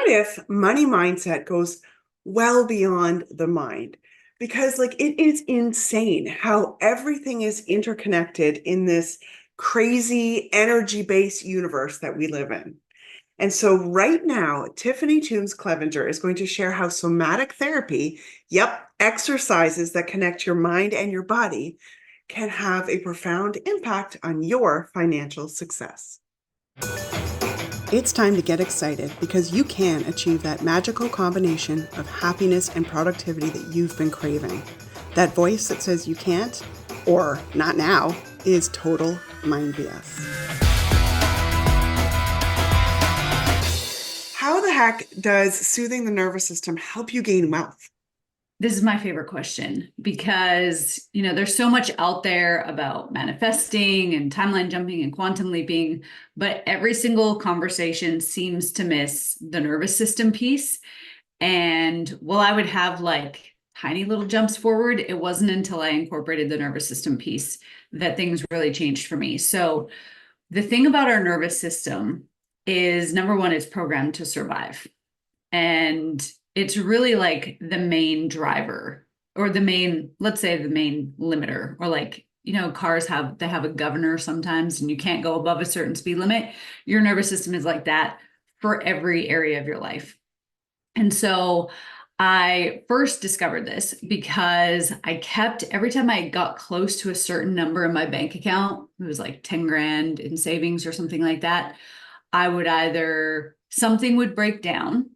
if money mindset goes well beyond the mind? Because it is insane how everything is interconnected in this crazy energy-based universe that we live in. And so right now, Tiffany Toombs Clevinger is going to share how somatic therapy, yep, exercises that connect your mind and your body, can have a profound impact on your financial success. It's time to get excited because you can achieve that magical combination of happiness and productivity that you've been craving. That voice that says you can't, or not now, is total mind BS. How the heck does soothing the nervous system help you gain wealth? This is my favorite question because, there's so much out there about manifesting and timeline jumping and quantum leaping, but every single conversation seems to miss the nervous system piece. And while I would have tiny little jumps forward, it wasn't until I incorporated the nervous system piece that things really changed for me. So the thing about our nervous system is, number one, it's programmed to survive. And it's really the main driver, or let's say the main limiter, or cars have a governor sometimes, and you can't go above a certain speed limit. Your nervous system is like that for every area of your life. And so I first discovered this because every time I got close to a certain number in my bank account, it was like 10 grand in savings or something like that, I would something would break down,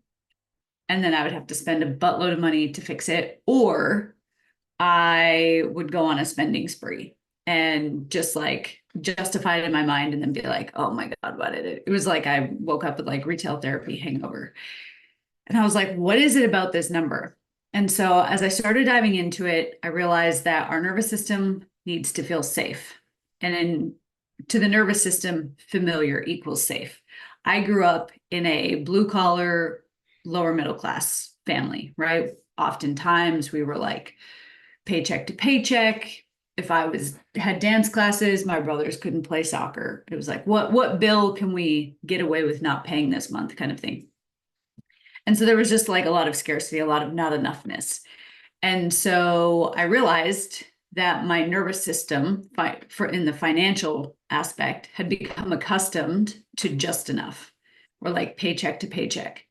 and then I would have to spend a buttload of money to fix it, or I would go on a spending spree and just justify it in my mind and then be like, oh my God, what did it? It was like I woke up with retail therapy hangover. And I was like, what is it about this number? And so as I started diving into it, I realized that our nervous system needs to feel safe. And to the nervous system, familiar equals safe. I grew up in a blue collar, lower middle class family, right? Oftentimes we were paycheck to paycheck. If I had dance classes, my brothers couldn't play soccer. It was what bill can we get away with not paying this month, kind of thing. And so there was just a lot of scarcity, a lot of not enoughness. And so I realized that my nervous system in the financial aspect had become accustomed to just enough, or paycheck to paycheck.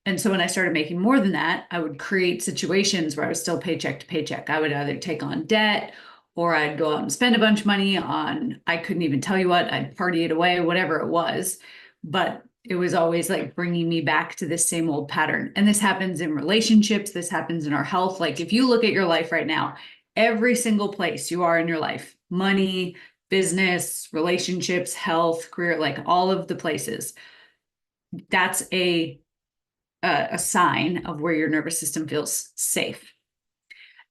And so when I started making more than that, I would create situations where I was still paycheck to paycheck. I would either take on debt, or I'd go out and spend a bunch of money on, I couldn't even tell you what, I'd party it away, whatever it was. But it was always bringing me back to this same old pattern. And this happens in relationships. This happens in our health. If you look at your life right now, every single place you are in your life, money, business, relationships, health, career, all of the places, that's a sign of where your nervous system feels safe.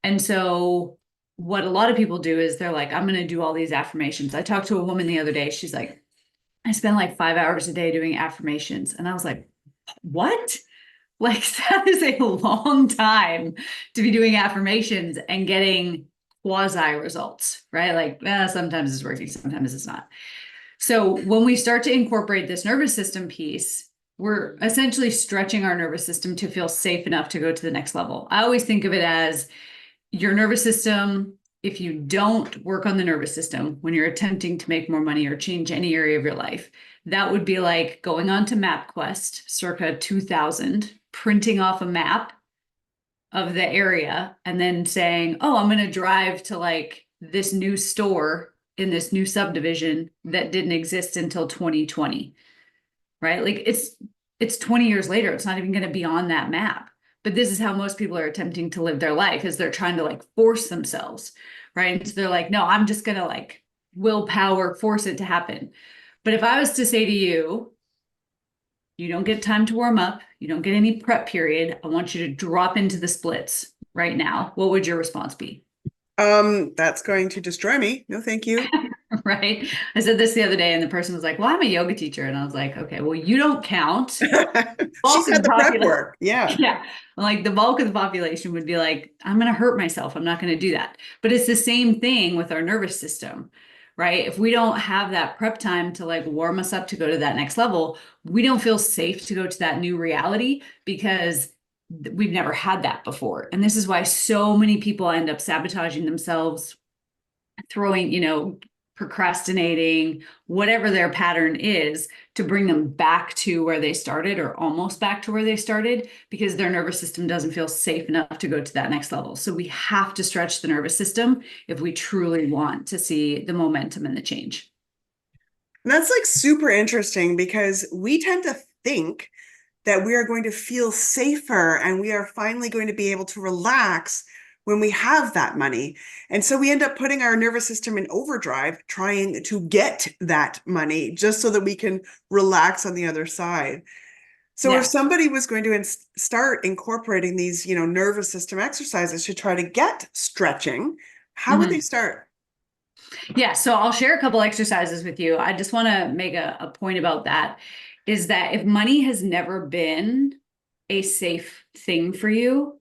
And so what a lot of people do is they're I'm going to do all these affirmations. I talked to a woman the other day. She's like, I spend 5 hours a day doing affirmations. And I was like, what? That is a long time to be doing affirmations and getting quasi results, right? Sometimes it's working, sometimes it's not. So when we start to incorporate this nervous system piece, we're essentially stretching our nervous system to feel safe enough to go to the next level. I always think of it as your nervous system. If you don't work on the nervous system when you're attempting to make more money or change any area of your life, that would be like going on to MapQuest circa 2000, printing off a map of the area and then saying, oh, I'm going to drive to this new store in this new subdivision that didn't exist until 2020. Right? It's 20 years later. It's not even going to be on that map. But this is how most people are attempting to live their life, is they're trying to force themselves, right? And so they're no, I'm just going to willpower, force it to happen. But if I was to say to you, you don't get time to warm up, you don't get any prep period, I want you to drop into the splits right now, what would your response be? That's going to destroy me. No, thank you. Right. I said this the other day and the person was like, well, I'm a yoga teacher. And I was like, okay, well, you don't count. She's had the prep work. Yeah. Yeah. The bulk of the population would be I'm going to hurt myself. I'm not going to do that. But it's the same thing with our nervous system, right? If we don't have that prep time to like warm us up to go to that next level, we don't feel safe to go to that new reality because we've never had that before. And this is why so many people end up sabotaging themselves, throwing, procrastinating, whatever their pattern is, to bring them back to where they started or almost back to where they started, because their nervous system doesn't feel safe enough to go to that next level. So we have to stretch the nervous system if we truly want to see the momentum and the change. And that's like super interesting because we tend to think that we are going to feel safer and we are finally going to be able to relax when we have that money. And so we end up putting our nervous system in overdrive, trying to get that money just so that we can relax on the other side. So if Yeah. somebody was going to start incorporating these, nervous system exercises to try to get stretching, how would they Mhm. start? Yeah, so I'll share a couple exercises with you. I just want to make a point about that, is that if money has never been a safe thing for you,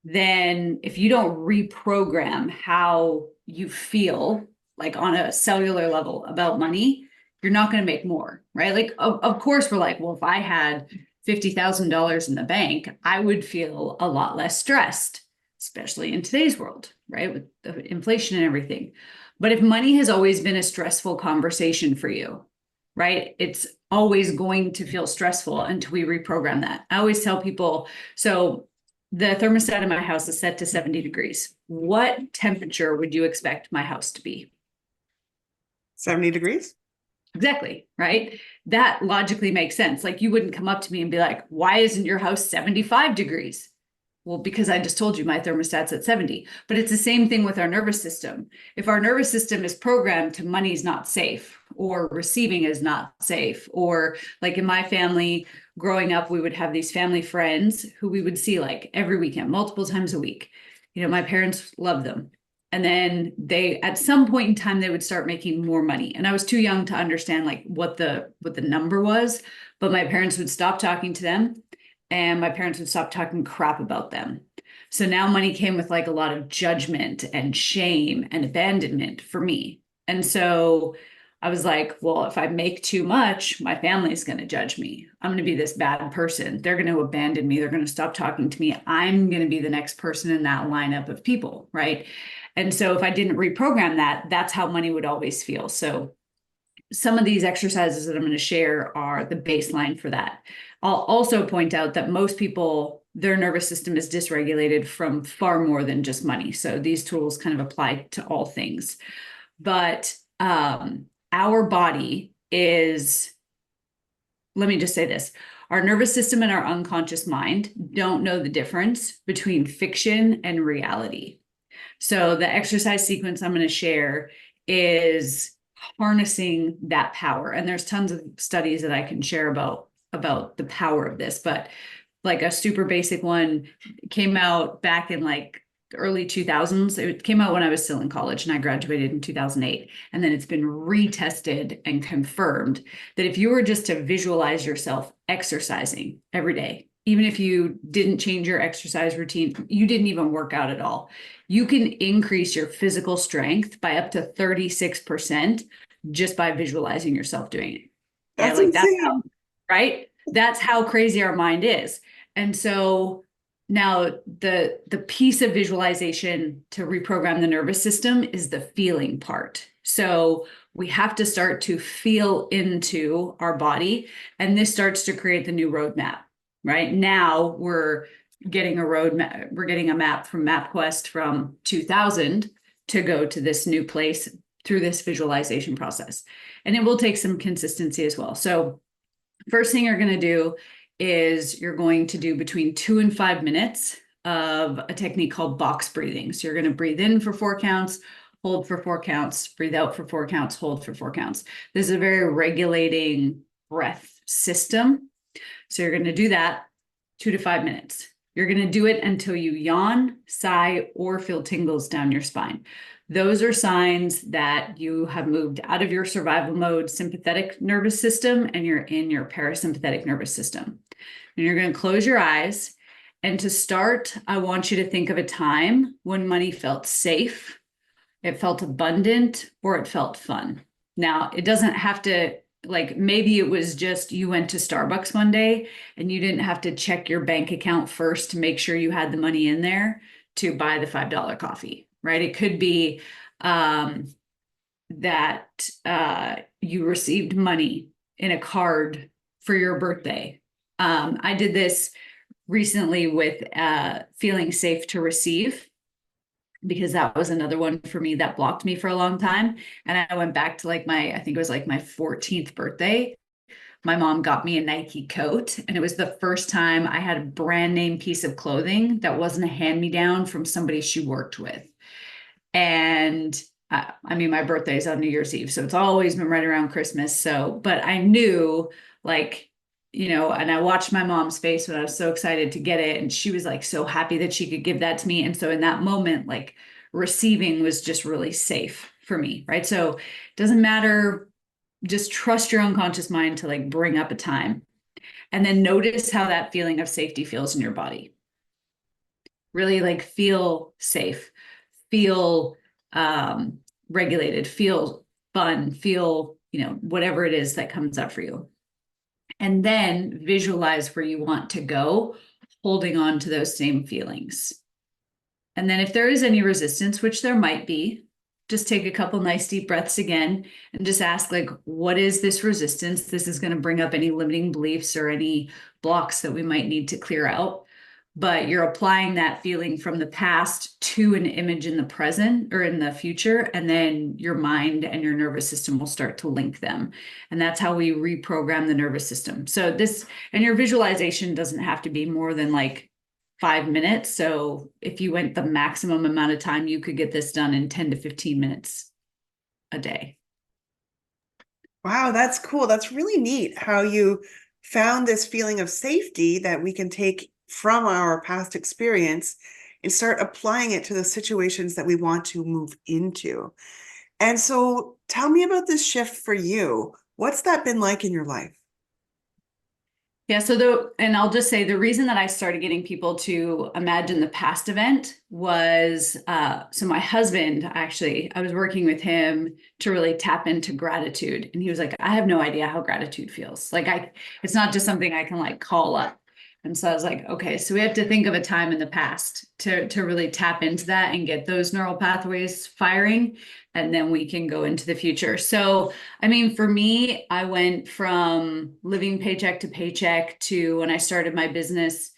then if you don't reprogram how you feel, like on a cellular level about money, you're not going to make more, right? Like, of course, we're like, well, if I had $50,000 in the bank, I would feel a lot less stressed, especially in today's world, right? With the inflation and everything. But if money has always been a stressful conversation for you, right? It's always going to feel stressful until we reprogram that. I always tell people, so the thermostat in my house is set to 70 degrees. What temperature would you expect my house to be? 70 degrees? Exactly, right? That logically makes sense. Like you wouldn't come up to me and be like, why isn't your house 75 degrees? Well, because I just told you my thermostat's at 70. But it's the same thing with our nervous system. If our nervous system is programmed to money's not safe or receiving is not safe, or like in my family growing up, we would have these family friends who we would see like every weekend, multiple times a week. My parents loved them. And then they, at some point in time, they would start making more money. And I was too young to understand like what the number was, but my parents would stop talking to them and my parents would stop talking crap about them. So now money came with like a lot of judgment and shame and abandonment for me. And so I was like, well, if I make too much, my family's going to judge me. I'm going to be this bad person. They're going to abandon me. They're going to stop talking to me. I'm going to be the next person in that lineup of people. Right. And so if I didn't reprogram that, that's how money would always feel. So some of these exercises that I'm going to share are the baseline for that. I'll also point out that most people, their nervous system is dysregulated from far more than just money. So these tools kind of apply to all things. But our body is, let me just say this, our nervous system and our unconscious mind don't know the difference between fiction and reality. So the exercise sequence I'm going to share is harnessing that power. And there's tons of studies that I can share about the power of this, but like a super basic one came out back in like the early 2000s. It came out when I was still in college and I graduated in 2008. And then it's been retested and confirmed that if you were just to visualize yourself exercising every day, even if you didn't change your exercise routine, you didn't even work out at all, you can increase your physical strength by up to 36% just by visualizing yourself doing it. Okay, That's like that's how, insane. right? That's how crazy our mind is. And so now the piece of visualization to reprogram the nervous system is the feeling part. So we have to start to feel into our body, and this starts to create the new roadmap. Right now, we're getting a roadmap. We're getting a map from MapQuest from 2000 to go to this new place through this visualization process, and it will take some consistency as well. So, first thing you're going to do is you're going to do between 2 and 5 minutes of a technique called box breathing. So you're going to breathe in for 4 counts, hold for 4 counts, breathe out for 4 counts, hold for 4 counts. This is a very regulating breath system. So you're going to do that 2 to 5 minutes. You're going to do it until you yawn, sigh, or feel tingles down your spine. Those are signs that you have moved out of your survival mode sympathetic nervous system and you're in your parasympathetic nervous system. And you're going to close your eyes. And to start, I want you to think of a time when money felt safe it felt abundant, or it felt fun. Now, it doesn't have to, like, maybe it was just you went to Starbucks one day and you didn't have to check your bank account first to make sure you had the money in there to buy the $5 coffee, right? It could be that you received money in a card for your birthday. I did this recently with feeling safe to receive, because that was another one for me that blocked me for a long time. And I went back to like I think it was like my 14th birthday. My mom got me a Nike coat, and it was the first time I had a brand name piece of clothing that wasn't a hand me down from somebody she worked with. And I mean, my birthday is on New Year's Eve, so it's always been right around Christmas. So, but I knew, like, and I watched my mom's face when I was so excited to get it. And she was like so happy that she could give that to me. And so in that moment, like, receiving was just really safe for me, right? So it doesn't matter, just trust your unconscious mind to like bring up a time, and then notice how that feeling of safety feels in your body. Really like feel safe, feel regulated, feel fun, feel, whatever it is that comes up for you. And then visualize where you want to go, holding on to those same feelings. And then if there is any resistance, which there might be, just take a couple nice deep breaths again and just ask, like, what is this resistance? This is going to bring up any limiting beliefs or any blocks that we might need to clear out. But you're applying that feeling from the past to an image in the present or in the future, and then your mind and your nervous system will start to link them. And that's how we reprogram the nervous system. So and your visualization doesn't have to be more than like 5 minutes. So if you went the maximum amount of time, you could get this done in 10 to 15 minutes a day. Wow, that's cool. That's really neat how you found this feeling of safety that we can take from our past experience and start applying it to the situations that we want to move into. And so tell me about this shift for you. What's that been like in your life? Yeah, and I'll just say the reason that I started getting people to imagine the past event was so my husband, actually, I was working with him to really tap into gratitude. And he was like, I have no idea how gratitude feels. Like it's not just something I can like call up. And so I was like, okay, so we have to think of a time in the past to really tap into that and get those neural pathways firing. And then we can go into the future. So, I mean, for me, I went from living paycheck to paycheck to when I started my business,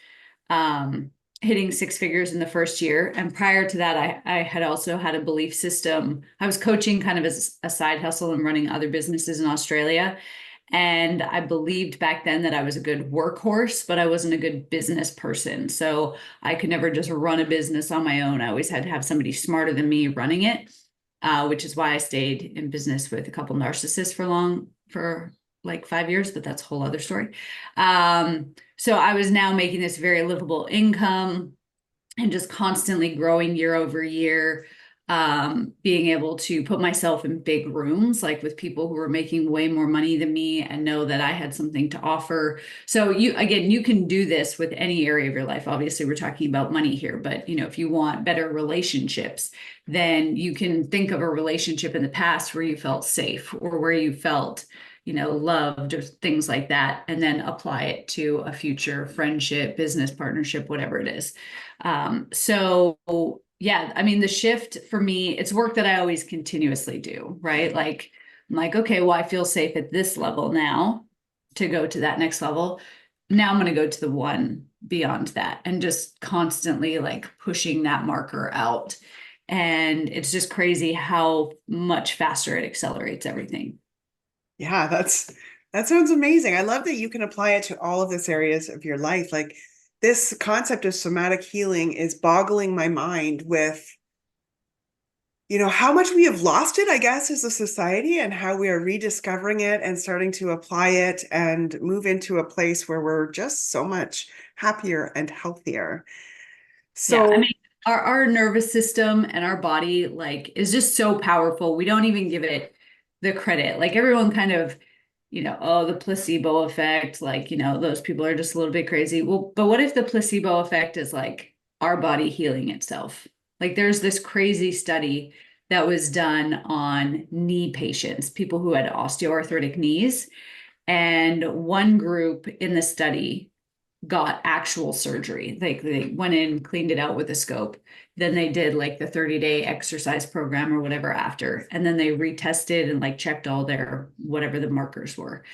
hitting 6 figures in the first year. And prior to that, I had also had a belief system. I was coaching kind of as a side hustle and running other businesses in Australia. And I believed back then that I was a good workhorse, but I wasn't a good business person. So I could never just run a business on my own. I always had to have somebody smarter than me running it, which is why I stayed in business with a couple narcissists for like 5 years, but that's a whole other story. So I was now making this very livable income and just constantly growing year over year, being able to put myself in big rooms, like with people who were making way more money than me and know that I had something to offer. So you can do this with any area of your life. Obviously, we're talking about money here, but if you want better relationships, then you can think of a relationship in the past where you felt safe or where you felt loved or things like that, and then apply it to a future friendship, business partnership, whatever it is. So yeah, I mean, the shift for me, it's work that I always continuously do, right? Like, I'm like, okay, well, I feel safe at this level now to go to that next level. Now I'm going to go to the one beyond that and just constantly like pushing that marker out. And it's just crazy how much faster it accelerates everything. Yeah, that sounds amazing. I love that you can apply it to all of this areas of your life. Like this concept of somatic healing is boggling my mind with, how much we have lost it, I guess, as a society and how we are rediscovering it and starting to apply it and move into a place where we're just so much happier and healthier. Yeah, I So, mean, our nervous system and our body like is just so powerful. We don't even give it the credit. Like everyone kind of, oh, the placebo effect, like, those people are just a little bit crazy. Well, but what if the placebo effect is like our body healing itself? Like there's this crazy study that was done on knee patients, people who had osteoarthritic knees. And one group in the study got actual surgery. They went in, cleaned it out with a scope. Then they did like the 30-day exercise program or whatever after. And then they retested and like checked all their whatever the markers were.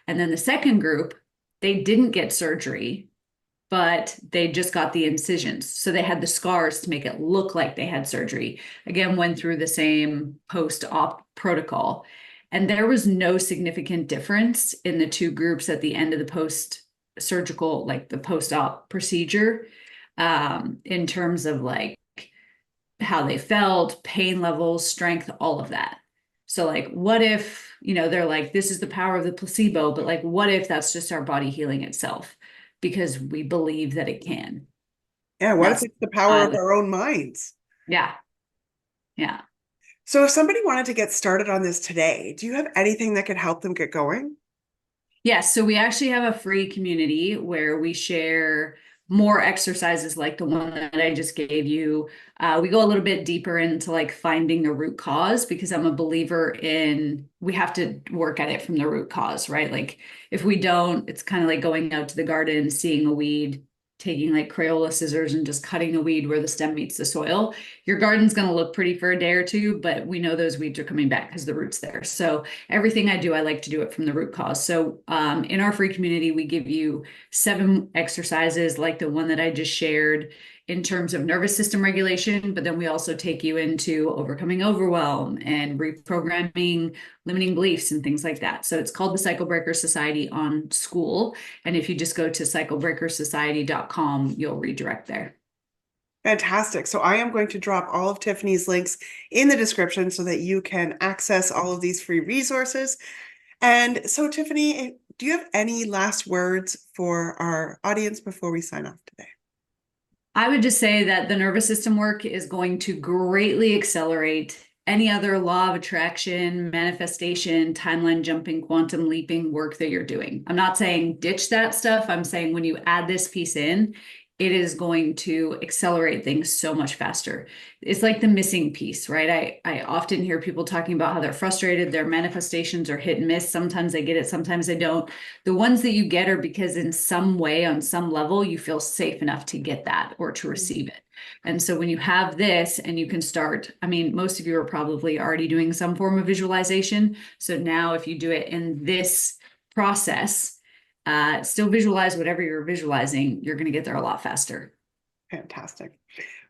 And then the second group, they didn't get surgery, but they just got the incisions. So they had the scars to make it look like they had surgery. Again, went through the same post-op protocol. And there was no significant difference in the two groups at the end of the post-surgical, like the post-op procedure, in terms of like how they felt, pain levels, strength, all of that. So like, what if, they're like, this is the power of the placebo, but like, what if that's just our body healing itself? Because we believe that it can. Yeah, what if it's the power of our own minds? Yeah. Yeah. So if somebody wanted to get started on this today, do you have anything that could help them get going? Yes. So we actually have a free community where we share more exercises like the one that I just gave you. We go a little bit deeper into like finding the root cause, because I'm a believer in we have to work at it from the root cause, right? Like if we don't, it's kind of like going out to the garden, seeing a weed, taking like Crayola scissors and just cutting a weed where the stem meets the soil. Your garden's going to look pretty for a day or two, but we know those weeds are coming back because the root's there. So everything I do, I like to do it from the root cause. So in our free community, we give you 7 exercises like the one that I just shared in terms of nervous system regulation, but then we also take you into overcoming overwhelm and reprogramming limiting beliefs and things like that. So it's called the Cycle Breaker Society on School. And if you just go to cyclebreakersociety.com, you'll redirect there. Fantastic. So I am going to drop all of Tiffany's links in the description so that you can access all of these free resources. And so, Tiffany, do you have any last words for our audience before we sign off today? I would just say that the nervous system work is going to greatly accelerate any other law of attraction, manifestation, timeline jumping, quantum leaping work that you're doing. I'm not saying ditch that stuff. I'm saying when you add this piece in, it is going to accelerate things so much faster. It's like the missing piece, right? I often hear people talking about how they're frustrated, their manifestations are hit and miss. Sometimes they get it, sometimes they don't. The ones that you get are because in some way, on some level, you feel safe enough to get that or to receive it. And so when you have this and you can start, I mean, most of you are probably already doing some form of visualization. So now if you do it in this process, still visualize whatever you're visualizing, you're going to get there a lot faster. Fantastic.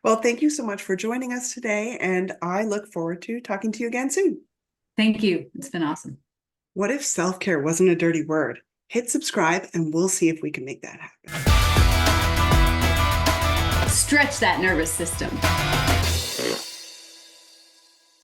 Well, thank you so much for joining us today, and I look forward to talking to you again soon. Thank you. It's been awesome. What if self-care wasn't a dirty word? Hit subscribe and we'll see if we can make that happen. Stretch that nervous system.